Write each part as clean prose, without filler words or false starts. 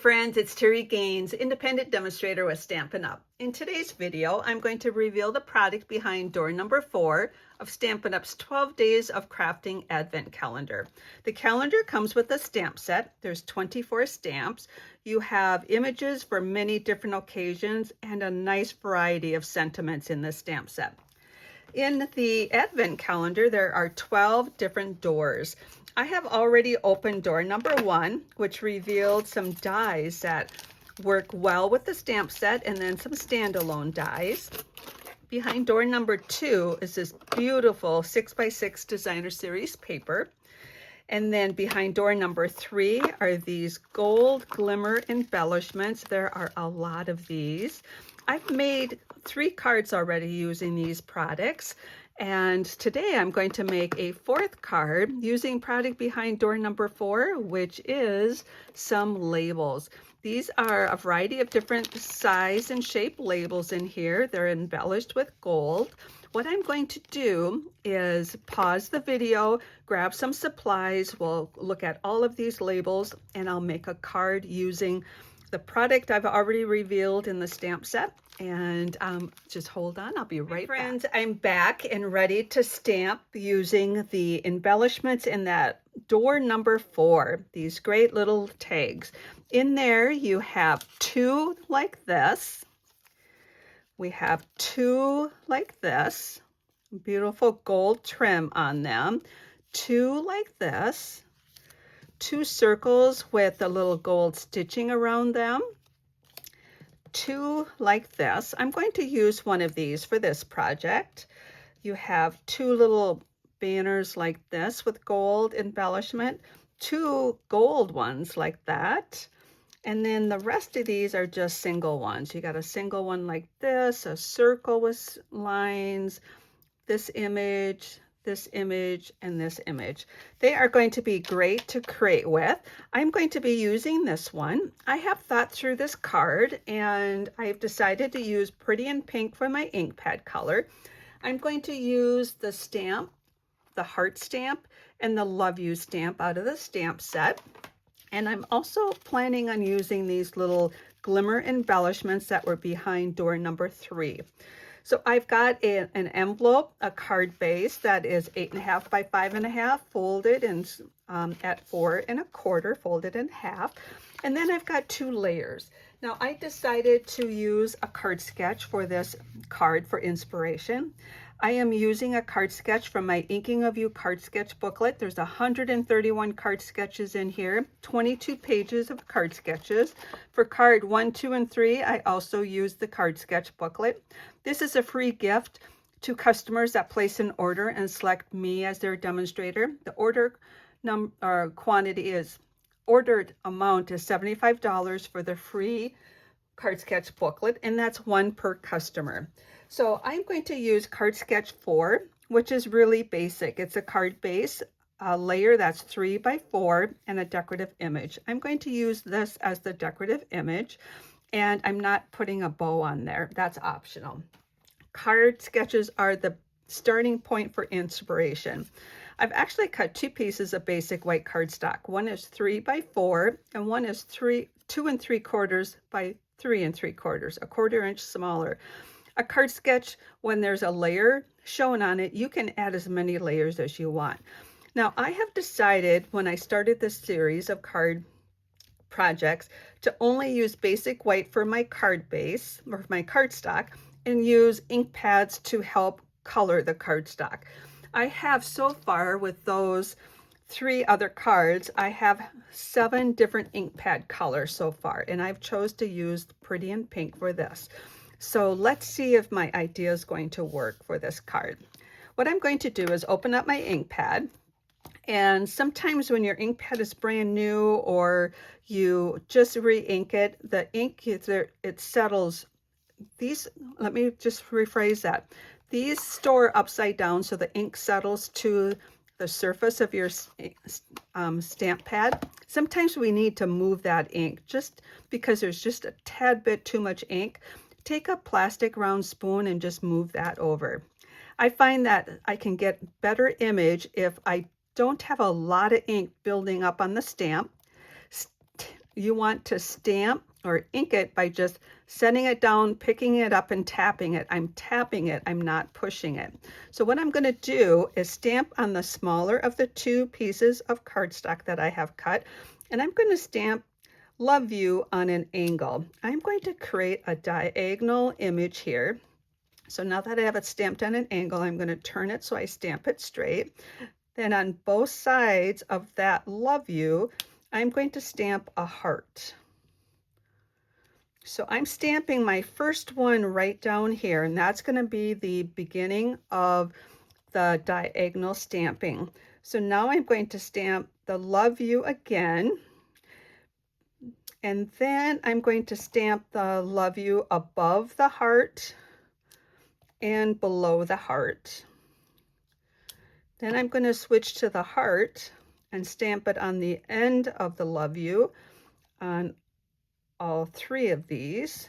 friends, it's Terri Gaines, independent demonstrator with Stampin' Up. In today's video, I'm going to reveal the product behind door number 4 of Stampin' Up's 12 Days of Crafting Advent Calendar. The calendar comes with a stamp set. There's 24 stamps. You have images for many different occasions and a nice variety of sentiments in this stamp set. In the Advent calendar, there are 12 different doors. I have already opened door number 1, which revealed some dies that work well with the stamp set, and then some standalone dies. Behind door number 2 is this beautiful 6x6 designer series paper. And then behind door number 3 are these gold glimmer embellishments. There are a lot of these. I've made 3 cards already using these products. And today I'm going to make a 4th card using product behind door number 4, which is some labels. These are a variety of different size and shape labels in here. They're embellished with gold. What I'm going to do is pause the video, grab some supplies. We'll look at all of these labels, and I'll make a card using the product I've already revealed in the stamp set. And just hold on, I'll be right back. Friends, I'm back and ready to stamp using the embellishments in that door number 4, these great little tags. In there you have 2 like this. We have 2 like this, beautiful gold trim on them. 2 like this, 2 circles with a little gold stitching around them. 2 like this. I'm going to use one of these for this project. You have 2 little banners like this with gold embellishment, 2 gold ones like that, and then the rest of these are just single ones. You got a single one like this, a circle with lines, this image, and this image. They are going to be great to create with. I'm going to be using this one. I have thought through this card, and I've decided to use Pretty in Pink for my ink pad color. I'm going to use the stamp, the heart stamp, and the love you stamp out of the stamp set. And I'm also planning on using these little glimmer embellishments that were behind door number 3. So I've got an envelope, a card base that is 8.5 by 5.5, folded and at 4 1/4, folded in half. And then I've got 2 layers. Now I decided to use a card sketch for this card for inspiration. I am using a card sketch from my Inking of You card sketch booklet. There's 131 card sketches in here, 22 pages of card sketches. For card 1, 2, and 3, I also used the card sketch booklet. This is a free gift to customers that place an order and select me as their demonstrator. The ordered amount is $75 for the free card sketch booklet, and that's 1 per customer. So I'm going to use card sketch 4, which is really basic. It's a card base, a layer that's 3 by 4, and a decorative image. I'm going to use this as the decorative image, and I'm not putting a bow on there. That's optional. Card sketches are the starting point for inspiration. I've actually cut 2 pieces of basic white cardstock. One is 3 by 4, and one is 2 3/4 by 3 3/4, a 1/4 inch smaller. A card sketch, when there's a layer shown on it, you can add as many layers as you want. Now, I have decided when I started this series of card projects to only use basic white for my card base, or my cardstock, and use ink pads to help color the cardstock. I have so far with those 3 other cards, I have 7 different ink pad colors so far, and I've chose to use Pretty in Pink for this. So let's see if my idea is going to work for this card. What I'm going to do is open up my ink pad, and sometimes when your ink pad is brand new or you just re-ink it, the ink, it settles. These, let me just rephrase that. These store upside down so the ink settles to the surface of your stamp pad. Sometimes we need to move that ink just because there's just a tad bit too much ink. Take a plastic round spoon and just move that over. I find that I can get better image if I don't have a lot of ink building up on the stamp. you want to stamp or ink it by just setting it down, picking it up and tapping it. I'm tapping it, I'm not pushing it. So what I'm going to do is stamp on the smaller of the two pieces of cardstock that I have cut, and I'm going to stamp Love You on an angle. I'm going to create a diagonal image here. So now that I have it stamped on an angle, I'm going to turn it so I stamp it straight. Then on both sides of that Love You, I'm going to stamp a heart. So I'm stamping my first one right down here, and that's going to be the beginning of the diagonal stamping. So now I'm going to stamp the Love You again, and then I'm going to stamp the Love You above the heart and below the heart. Then I'm going to switch to the heart and stamp it on the end of the Love You on all three of these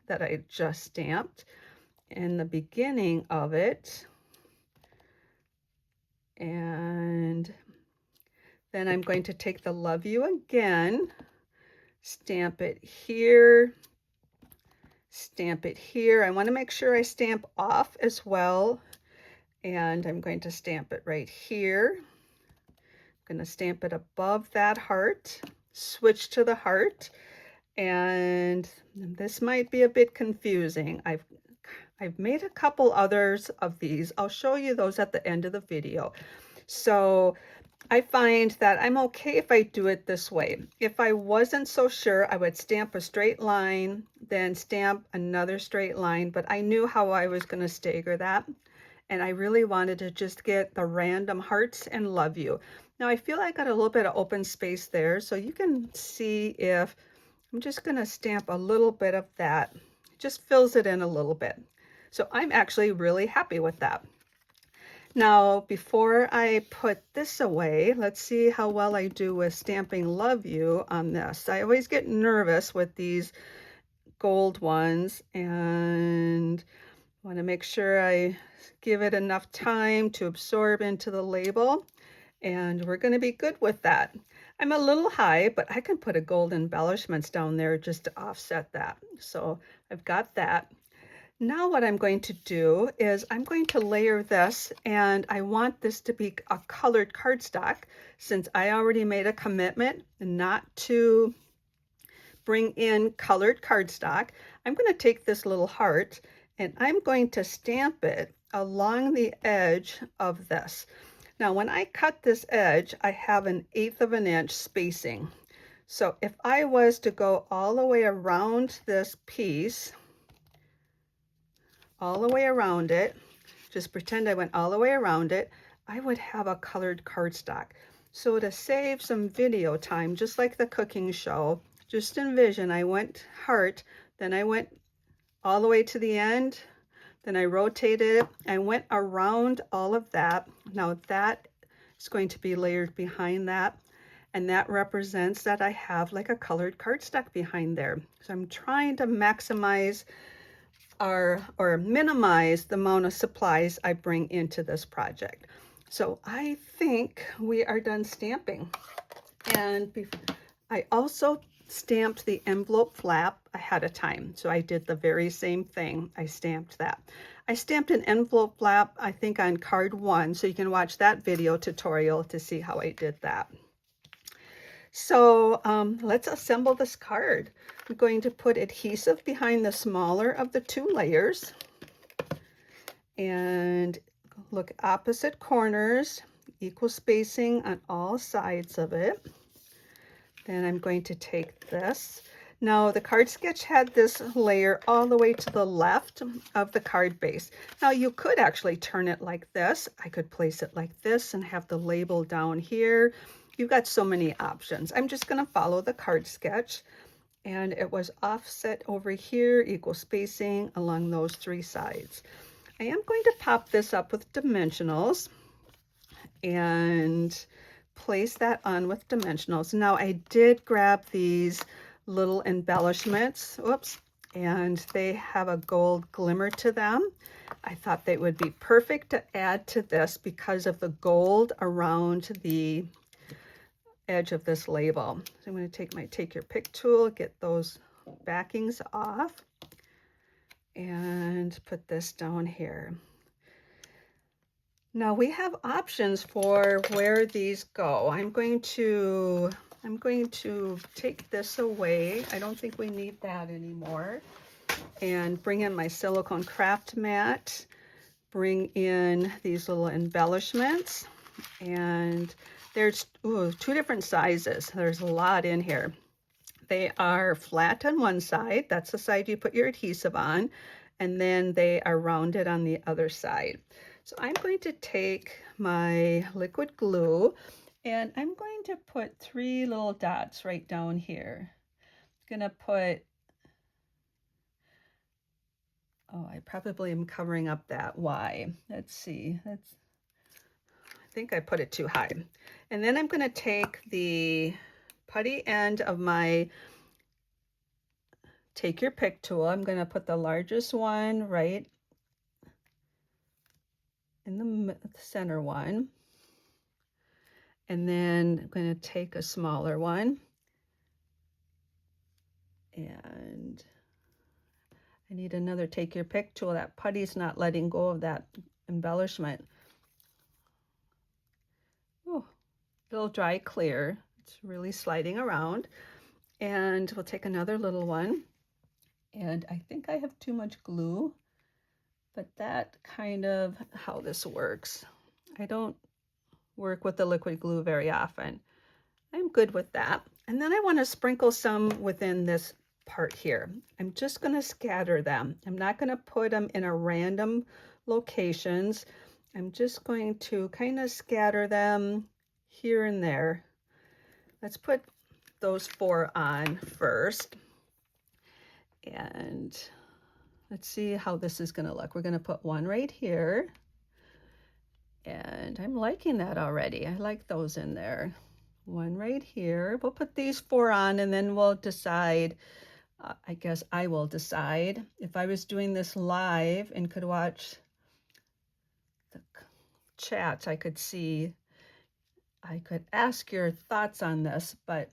that I just stamped, in the beginning of it. And then I'm going to take the Love You again, stamp it here, stamp it here. I want to make sure I stamp off as well. And I'm going to stamp it right here. I'm going to stamp it above that heart, switch to the heart. And this might be a bit confusing. I've made a couple others of these. I'll show you those at the end of the video. So I find that I'm okay if I do it this way. If I wasn't so sure, I would stamp a straight line, then stamp another straight line, but I knew how I was going to stagger that. And I really wanted to just get the random hearts and Love You. Now I feel I got a little bit of open space there, so you can see if I'm just going to stamp a little bit of that. It just fills it in a little bit. So I'm actually really happy with that. Now, before I put this away, let's see how well I do with stamping Love You on this. I always get nervous with these gold ones, and want to make sure I give it enough time to absorb into the label, and we're going to be good with that. I'm a little high, but I can put a gold embellishments down there just to offset that. So I've got that. Now what I'm going to do is I'm going to layer this, and I want this to be a colored cardstock since I already made a commitment not to bring in colored cardstock. I'm going to take this little heart and I'm going to stamp it along the edge of this. Now when I cut this edge, I have 1/8 of an inch spacing. So if I was to go all the way around this piece, all the way around it, just pretend I went all the way around it, I would have a colored cardstock. So to save some video time, just like the cooking show, just envision I went heart, then I went all the way to the end, then I rotated it, I went around all of that. Now that is going to be layered behind that, and that represents that I have like a colored cardstock behind there. So I'm trying to maximize or minimize the amount of supplies I bring into this project. So I think we are done stamping. And I also stamped the envelope flap ahead of time. So I did the very same thing. I stamped that. I stamped an envelope flap, I think on card 1, so you can watch that video tutorial to see how I did that. So let's assemble this card. I'm going to put adhesive behind the smaller of the 2 layers and look opposite corners, equal spacing on all sides of it. Then I'm going to take this. Now the card sketch had this layer all the way to the left of the card base. Now you could actually turn it like this. I could place it like this and have the label down here. You've got so many options. I'm just going to follow the card sketch, and it was offset over here, equal spacing along those 3 sides. I am going to pop this up with dimensionals and place that on with dimensionals. Now I did grab these little embellishments, oops, and they have a gold glimmer to them. I thought they would be perfect to add to this because of the gold around the edge of this label. So I'm going to take my Take Your Pick tool, get those backings off, and put this down here. Now we have options for where these go. I'm going to take this away. I don't think we need that anymore. And bring in my silicone craft mat, bring in these little embellishments, and there's two different sizes. There's a lot in here. They are flat on one side, that's the side you put your adhesive on, and then they are rounded on the other side. So I'm going to take my liquid glue and I'm going to put 3 little dots right down here. I'm gonna put, oh, I probably am covering up that Y. Let's see, I think I put it too high. And then I'm going to take the putty end of my Take Your Pick tool. I'm going to put the largest one right in the center one. And then I'm going to take a smaller one. And I need another Take Your Pick tool. That putty's not letting go of that embellishment. Oh, it'll dry clear. It's really sliding around. And we'll take another little one. And I think I have too much glue, but that kind of how this works. I don't work with the liquid glue very often. I'm good with that. And then I want to sprinkle some within this part here. I'm just going to scatter them. I'm not going to put them in a random locations. I'm just going to kind of scatter them here and there. Let's put those 4 on first. And let's see how this is going to look. We're going to put one right here. And I'm liking that already. I like those in there. One right here. We'll put these 4 on and then we'll decide. I guess I will decide. If I was doing this live and could watch the chats, I could see, I could ask your thoughts on this, but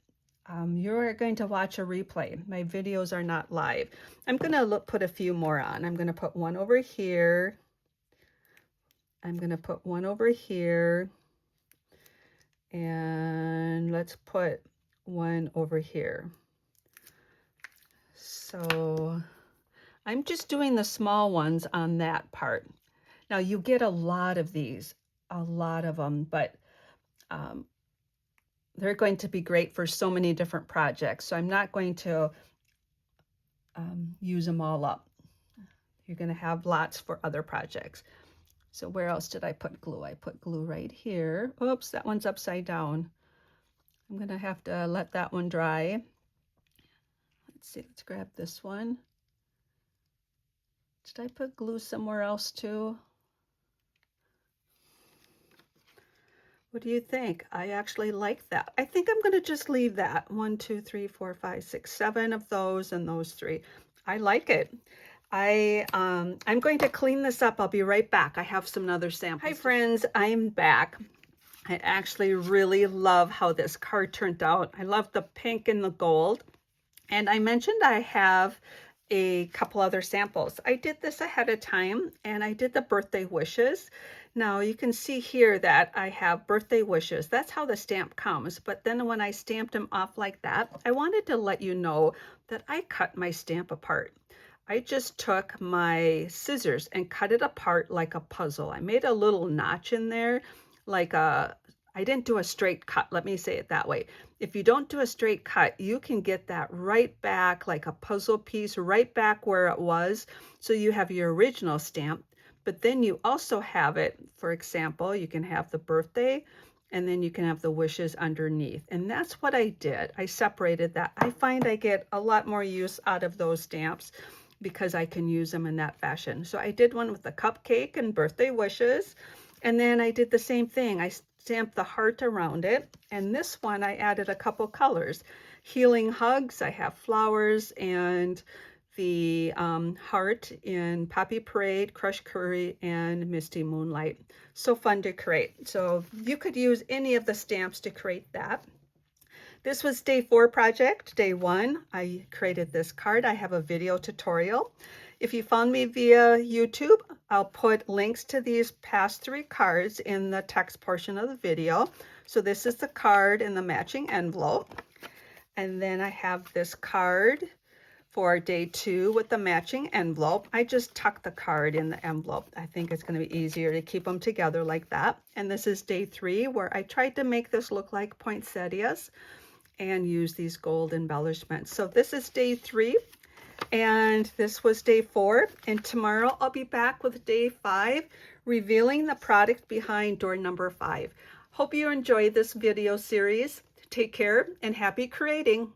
you're going to watch a replay. My videos are not live. I'm going to put a few more on. I'm going to put one over here. I'm going to put one over here. And let's put one over here. So I'm just doing the small ones on that part. Now you get a lot of these, a lot of them, but they're going to be great for so many different projects. So I'm not going to use them all up. You're going to have lots for other projects. So where else did I put glue? I put glue right here. Oops, that one's upside down. I'm going to have to let that one dry. Let's see, let's grab this one. Did I put glue somewhere else too? What do you think? I actually like that. I think I'm going to just leave that. 1, 2, 3, 4, 5, 6, 7 of those and those 3. I like it. I'm going to clean this up. I'll be right back. I have some other samples. Hi friends, I'm back. I actually really love how this card turned out. I love the pink and the gold. And I mentioned I have a couple other samples. I did this ahead of time and I did the birthday wishes. Now you can see here that I have birthday wishes. That's how the stamp comes. But then when I stamped them off like that, I wanted to let you know that I cut my stamp apart. I just took my scissors and cut it apart like a puzzle. I made a little notch in there, I didn't do a straight cut. Let me say it that way. If you don't do a straight cut, you can get that right back like a puzzle piece, right back where it was. So you have your original stamp, but then you also have it, for example, you can have the birthday and then you can have the wishes underneath. And that's what I did. I separated that. I find I get a lot more use out of those stamps because I can use them in that fashion. So I did one with the cupcake and birthday wishes. And then I did the same thing. I stamped the heart around it. And this one, I added a couple colors. Healing Hugs, I have flowers and the heart in Poppy Parade, Crush Curry, and Misty Moonlight. So fun to create. So you could use any of the stamps to create that. This was day 4 project. Day 1, I created this card. I have a video tutorial. If you found me via YouTube, I'll put links to these past 3 cards in the text portion of the video. So this is the card in the matching envelope. And then I have this card for day 2 with the matching envelope. I just tucked the card in the envelope. I think it's going to be easier to keep them together like that. And this is day 3, where I tried to make this look like poinsettias and use these gold embellishments. So this is day 3, and this was day 4. And tomorrow I'll be back with day 5, revealing the product behind door number 5. Hope you enjoyed this video series. Take care and happy creating.